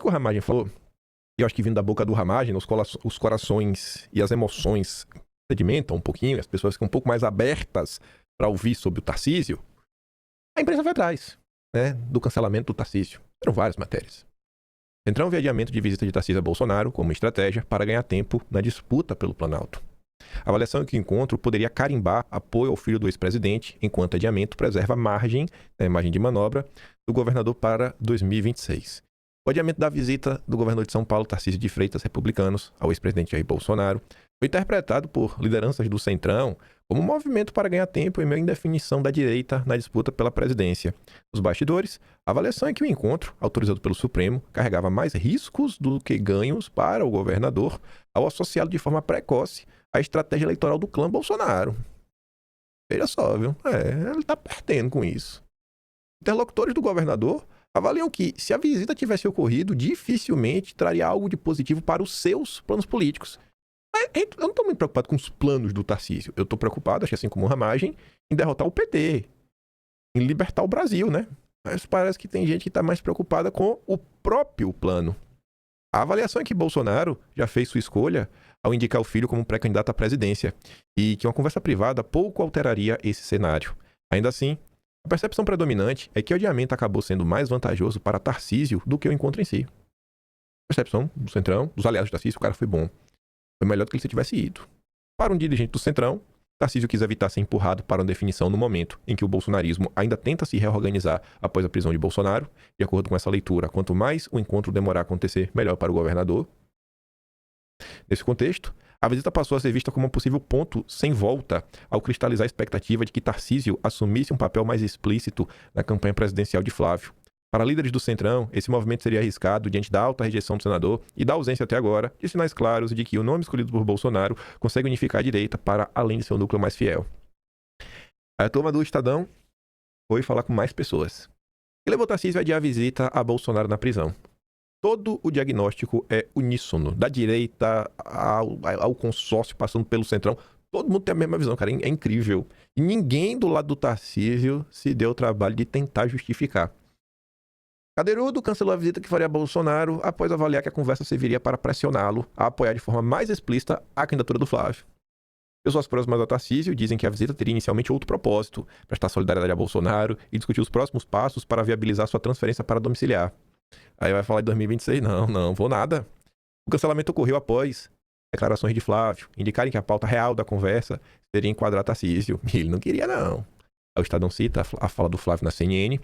que o Ramagem falou, e eu acho que vindo da boca do Ramagem, os corações e as emoções sedimentam um pouquinho, as pessoas ficam um pouco mais abertas para ouvir sobre o Tarcísio, a imprensa vai atrás, né, do cancelamento do Tarcísio. Eram várias matérias. Centrão vê adiamento de visita de Tarcísio a Bolsonaro como estratégia para ganhar tempo na disputa pelo Planalto. A avaliação é que o encontro poderia carimbar apoio ao filho do ex-presidente, enquanto adiamento preserva margem de manobra do governador para 2026. O adiamento da visita do governador de São Paulo, Tarcísio de Freitas, republicanos, ao ex-presidente Jair Bolsonaro, foi interpretado por lideranças do Centrão como um movimento para ganhar tempo e meio indefinição da direita na disputa pela presidência. Nos bastidores, a avaliação é que o encontro, autorizado pelo Supremo, carregava mais riscos do que ganhos para o governador ao associá-lo de forma precoce à estratégia eleitoral do clã Bolsonaro. Veja só, viu? Ele tá perdendo com isso. Interlocutores do governador avaliam que, se a visita tivesse ocorrido, dificilmente traria algo de positivo para os seus planos políticos. Eu não estou muito preocupado com os planos do Tarcísio. Eu estou preocupado, acho que assim como o Ramagem, em derrotar o PT, em libertar o Brasil, né? Mas parece que tem gente que está mais preocupada com o próprio plano. A avaliação é que Bolsonaro já fez sua escolha ao indicar o filho como pré-candidato à presidência e que uma conversa privada pouco alteraria esse cenário. Ainda assim, a percepção predominante é que o adiamento acabou sendo mais vantajoso para Tarcísio do que o encontro em si. A percepção do Centrão, dos aliados de Tarcísio, o cara foi bom. Foi melhor do que ele se tivesse ido. Para um dirigente do Centrão, Tarcísio quis evitar ser empurrado para uma definição no momento em que o bolsonarismo ainda tenta se reorganizar após a prisão de Bolsonaro. De acordo com essa leitura, quanto mais o encontro demorar a acontecer, melhor para o governador. Nesse contexto, a visita passou a ser vista como um possível ponto sem volta ao cristalizar a expectativa de que Tarcísio assumisse um papel mais explícito na campanha presidencial de Flávio. Para líderes do Centrão, esse movimento seria arriscado diante da alta rejeição do senador e da ausência até agora de sinais claros de que o nome escolhido por Bolsonaro consegue unificar a direita para além de seu núcleo mais fiel. A turma do Estadão foi falar com mais pessoas. E levou Tarcísio a adiar a visita a Bolsonaro na prisão. Todo o diagnóstico é uníssono, da direita ao consórcio, passando pelo Centrão. Todo mundo tem a mesma visão, cara. É incrível. E ninguém do lado do Tarcísio se deu o trabalho de tentar justificar. Cadeirudo cancelou a visita que faria a Bolsonaro após avaliar que a conversa serviria para pressioná-lo a apoiar de forma mais explícita a candidatura do Flávio. Pessoas próximas ao Tarcísio dizem que a visita teria inicialmente outro propósito, prestar solidariedade a Bolsonaro e discutir os próximos passos para viabilizar sua transferência para domiciliar. Aí vai falar de 2026? Não vou nada. O cancelamento ocorreu após declarações de Flávio indicarem que a pauta real da conversa seria enquadrar Tarcísio. E ele não queria, não. Aí o Estadão cita a fala do Flávio na CNN.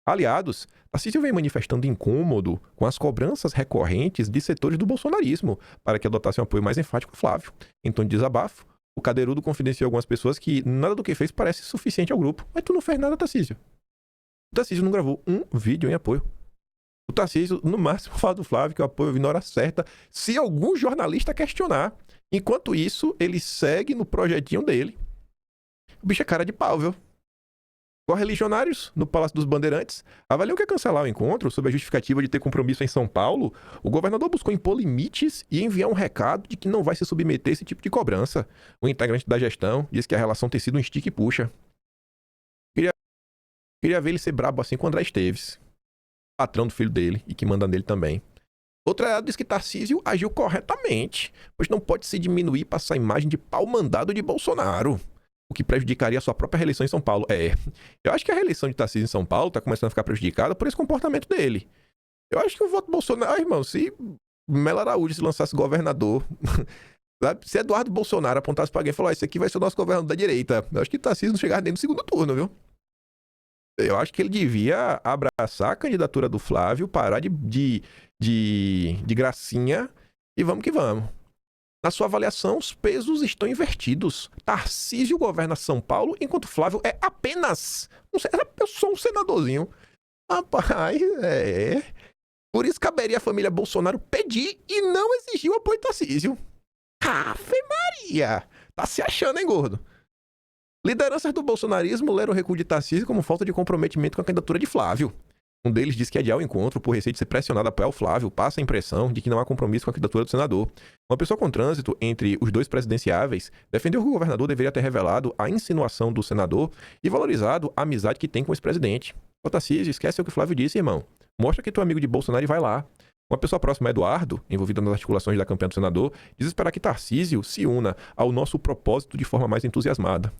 Aliados, Tarcísio vem manifestando incômodo com as cobranças recorrentes de setores do bolsonarismo para que adotasse um apoio mais enfático a Flávio. Em tom de desabafo, o Cadeirudo confidenciou a algumas pessoas que nada do que fez parece suficiente ao grupo. Mas tu não fez nada, Tarcísio. O Tarcísio não gravou um vídeo em apoio. O Tarcísio, no máximo, fala do Flávio que o apoio vem na hora certa, se algum jornalista questionar. Enquanto isso, ele segue no projetinho dele. O bicho é cara de pau, viu? Correligionários, no Palácio dos Bandeirantes, avaliam que cancelar o encontro sob a justificativa de ter compromisso em São Paulo, o governador buscou impor limites e enviar um recado de que não vai se submeter a esse tipo de cobrança. O integrante da gestão diz que a relação tem sido um estica e puxa. Queria ver ele ser brabo assim com o André Esteves, patrão do filho dele e que manda nele também. Outro aliado diz que Tarcísio agiu corretamente, pois não pode se diminuir para essa imagem de pau mandado de Bolsonaro, o que prejudicaria a sua própria reeleição em São Paulo. Eu acho que a reeleição de Tarcísio em São Paulo está começando a ficar prejudicada por esse comportamento dele. Eu acho que o voto Bolsonaro, irmão, se Melo Araújo se lançasse governador, se Eduardo Bolsonaro apontasse para alguém e falar, esse aqui vai ser o nosso governador da direita, eu acho que Tarcísio não chegava nem no segundo turno, viu? Eu acho que ele devia abraçar a candidatura do Flávio, parar de gracinha e vamos que vamos. Na sua avaliação, os pesos estão invertidos. Tarcísio governa São Paulo, enquanto Flávio é apenas só um senadorzinho. Rapaz, Por isso caberia a família Bolsonaro pedir e não exigir o apoio de Tarcísio. Ave Maria! Tá se achando, hein, gordo? Lideranças do bolsonarismo leram o recuo de Tarcísio como falta de comprometimento com a candidatura de Flávio. Um deles diz que adiar o encontro por receio de ser pressionado a apoiar o Flávio passa a impressão de que não há compromisso com a candidatura do senador. Uma pessoa com trânsito entre os dois presidenciáveis defendeu que o governador deveria ter revelado a insinuação do senador e valorizado a amizade que tem com o ex-presidente. O Tarcísio, esquece o que o Flávio disse, irmão. Mostra que tu é amigo de Bolsonaro e vai lá. Uma pessoa próxima a Eduardo, envolvida nas articulações da campanha do senador, diz esperar que Tarcísio se una ao nosso propósito de forma mais entusiasmada.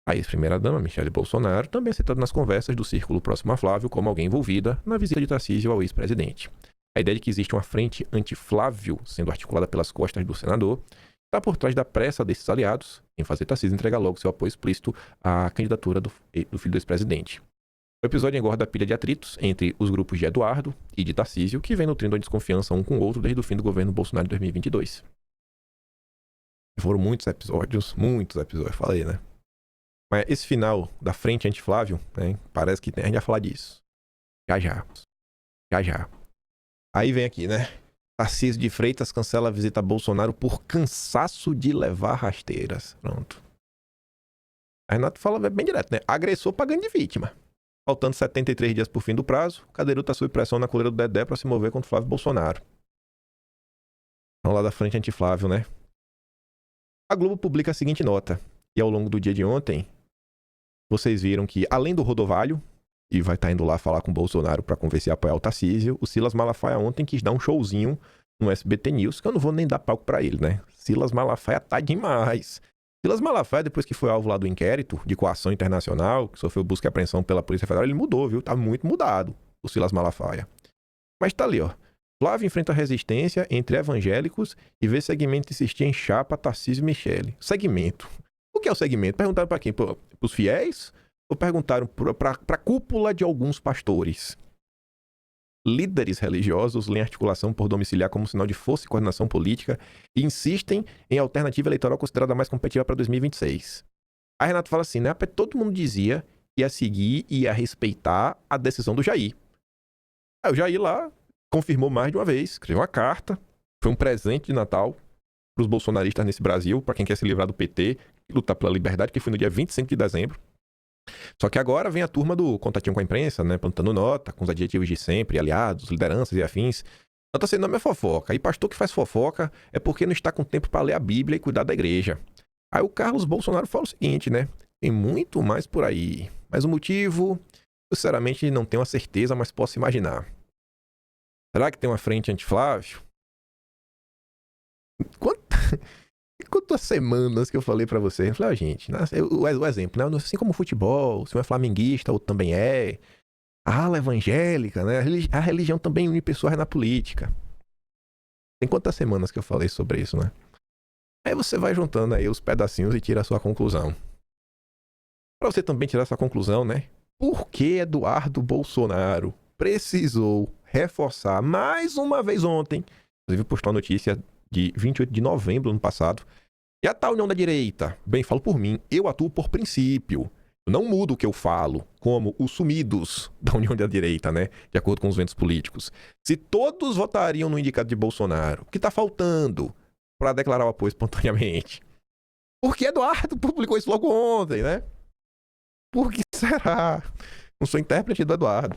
A ex-primeira-dama, Michele Bolsonaro, também é citada nas conversas do círculo próximo a Flávio como alguém envolvida na visita de Tarcísio ao ex-presidente. A ideia de que existe uma frente anti-Flávio sendo articulada pelas costas do senador está por trás da pressa desses aliados em fazer Tarcísio entregar logo seu apoio explícito à candidatura do filho do ex-presidente. O episódio engorda a pilha de atritos entre os grupos de Eduardo e de Tarcísio, que vem nutrindo a desconfiança um com o outro desde o fim do governo Bolsonaro de 2022. Foram muitos episódios, falei, né? Mas esse final da frente anti-Flávio, né, parece que a gente vai falar disso. Já. Aí vem aqui, né? Tarcísio de Freitas cancela a visita a Bolsonaro por cansaço de levar rasteiras. Pronto. A Renato fala bem direto, né? Agressor pagando de vítima. Faltando 73 dias por fim do prazo, Cadeirudo está sob pressão na coleira do Dedé para se mover contra o Flávio Bolsonaro. Vamos lá da frente anti-Flávio, né? A Globo publica a seguinte nota. E ao longo do dia de ontem, vocês viram que, além do Rodovalho, e vai estar indo lá falar com o Bolsonaro para convencer a apoiar o Tarcísio, o Silas Malafaia ontem quis dar um showzinho no SBT News, que eu não vou nem dar palco para ele, né? Silas Malafaia tá demais. Silas Malafaia, depois que foi alvo lá do inquérito de coação internacional, que sofreu busca e apreensão pela Polícia Federal, ele mudou, viu? Tá muito mudado, o Silas Malafaia. Mas tá ali, ó. Flávio enfrenta resistência entre evangélicos e vê segmento insistir em chapa Tarcísio e Michele. Segmento. O que é o segmento? Perguntaram para quem? Para os fiéis? Ou perguntaram para a cúpula de alguns pastores? Líderes religiosos leem articulação por domiciliar como sinal de força e coordenação política e insistem em alternativa eleitoral considerada mais competitiva para 2026. A Renato fala assim, né? Todo mundo dizia que ia seguir e ia respeitar a decisão do Jair. Aí o Jair lá confirmou mais de uma vez, escreveu uma carta, foi um presente de Natal para os bolsonaristas nesse Brasil, para quem quer se livrar do PT, lutar pela liberdade, que foi no dia 25 de dezembro. Só que agora vem a turma do contatinho com a imprensa, né, plantando nota, com os adjetivos de sempre, aliados, lideranças e afins. Nota sem nome é fofoca. E pastor que faz fofoca é porque não está com tempo para ler a Bíblia e cuidar da igreja. Aí o Carlos Bolsonaro fala o seguinte, né? Tem muito mais por aí. Mas o motivo, sinceramente, não tenho a certeza, mas posso imaginar. Será que tem uma frente anti-Flávio? Quantas semanas que eu falei pra você? Eu falei, gente, o exemplo, né? Assim como o futebol, se um é flamenguista, outro também é. A ala evangélica, né? A religião também une pessoas na política. Tem quantas semanas que eu falei sobre isso, né? Aí você vai juntando aí os pedacinhos e tira a sua conclusão. Pra você também tirar a sua conclusão, né? Por que Eduardo Bolsonaro precisou reforçar mais uma vez ontem, inclusive postou a notícia de 28 de novembro do ano passado, e a tal união da direita? Bem, falo por mim, eu atuo por princípio. Eu não mudo o que eu falo, como os sumidos da união da direita, né? De acordo com os ventos políticos. Se todos votariam no indicado de Bolsonaro, o que está faltando para declarar o apoio espontaneamente? Porque Eduardo publicou isso logo ontem, né? Por que será? Não sou intérprete do Eduardo.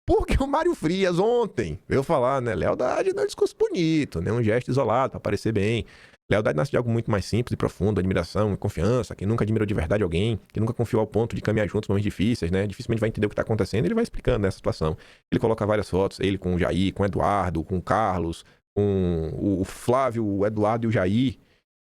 Porque o Mário Frias ontem veio falar, né? Lealdade não é um discurso bonito, né? Um gesto isolado para parecer bem. Lealdade nasce de algo muito mais simples e profundo, admiração e confiança. Quem nunca admirou de verdade alguém, quem nunca confiou ao ponto de caminhar juntos em momentos difíceis, né? Dificilmente vai entender o que está acontecendo, ele vai explicando nessa situação. Ele coloca várias fotos, ele com o Jair, com o Eduardo, com o Carlos, com o Flávio, o Eduardo e o Jair.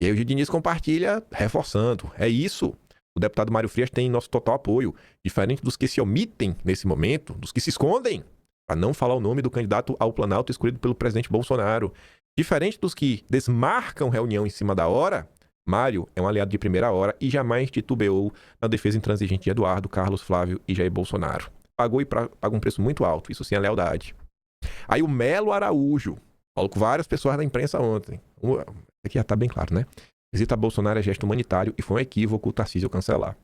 E aí o Diniz compartilha, reforçando. É isso. O deputado Mário Frias tem nosso total apoio. Diferente dos que se omitem nesse momento, dos que se escondem, para não falar o nome do candidato ao Planalto escolhido pelo presidente Bolsonaro. Diferente dos que desmarcam reunião em cima da hora, Mário é um aliado de primeira hora e jamais titubeou na defesa intransigente de Eduardo, Carlos, Flávio e Jair Bolsonaro. Pagou e paga um preço muito alto, isso sim é lealdade. Aí o Melo Araújo, falou com várias pessoas da imprensa ontem. Aqui já está bem claro, né? Visita a Bolsonaro é gesto humanitário e foi um equívoco o Tarcísio cancelar.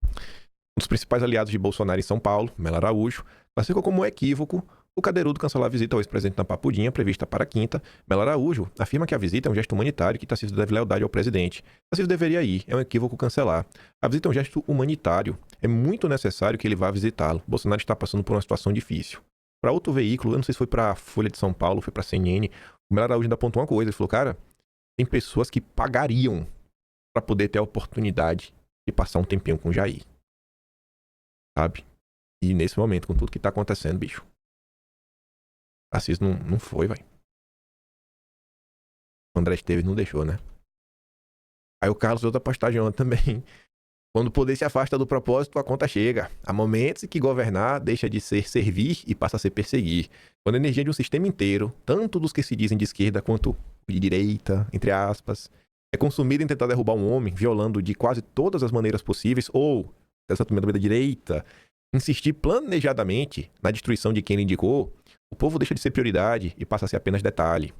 Um dos principais aliados de Bolsonaro em São Paulo, Melo Araújo, classificou como um equívoco o Cadeirudo cancelar a visita ao ex-presidente na Papudinha, prevista para quinta. Melo Araújo afirma que a visita é um gesto humanitário e que Tarcísio deve lealdade ao presidente. Tarcísio deveria ir, é um equívoco cancelar. A visita é um gesto humanitário, é muito necessário que ele vá visitá-lo. Bolsonaro está passando por uma situação difícil. Para outro veículo, eu não sei se foi para a Folha de São Paulo, foi para a CNN, o Melo Araújo ainda apontou uma coisa, ele falou, cara, tem pessoas que pagariam para poder ter a oportunidade de passar um tempinho com o Jair. Sabe? E nesse momento, com tudo que tá acontecendo, bicho, Tarcísio não foi, velho. O André Esteves não deixou, né? Aí o Carlos fez outra postagem ontem também. Quando o poder se afasta do propósito, a conta chega. Há momentos em que governar deixa de ser servir e passa a ser perseguir. Quando a energia de um sistema inteiro, tanto dos que se dizem de esquerda quanto de direita, entre aspas, é consumida em tentar derrubar um homem, violando de quase todas as maneiras possíveis, ou, dessa turma da direita, insistir planejadamente na destruição de quem lhe indicou, o povo deixa de ser prioridade e passa a ser apenas detalhe.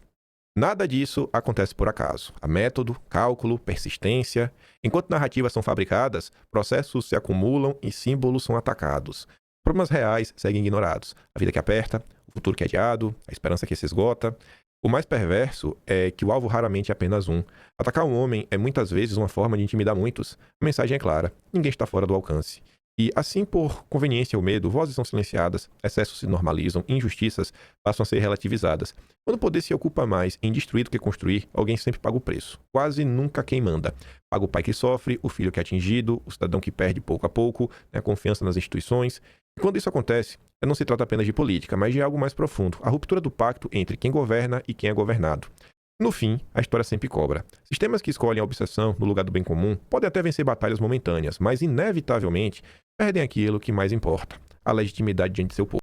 Nada disso acontece por acaso. Há método, cálculo, persistência. Enquanto narrativas são fabricadas, processos se acumulam e símbolos são atacados. Problemas reais seguem ignorados. A vida que aperta, o futuro que é adiado, a esperança que se esgota. O mais perverso é que o alvo raramente é apenas um. Atacar um homem é muitas vezes uma forma de intimidar muitos. A mensagem é clara: ninguém está fora do alcance. E assim, por conveniência ou medo, vozes são silenciadas, excessos se normalizam, injustiças passam a ser relativizadas. Quando o poder se ocupa mais em destruir do que construir, alguém sempre paga o preço. Quase nunca quem manda. Paga o pai que sofre, o filho que é atingido, o cidadão que perde pouco a pouco, a confiança nas instituições. E quando isso acontece, não se trata apenas de política, mas de algo mais profundo. A ruptura do pacto entre quem governa e quem é governado. No fim, a história sempre cobra. Sistemas que escolhem a obsessão no lugar do bem comum podem até vencer batalhas momentâneas, mas inevitavelmente perdem aquilo que mais importa: a legitimidade diante de seu povo.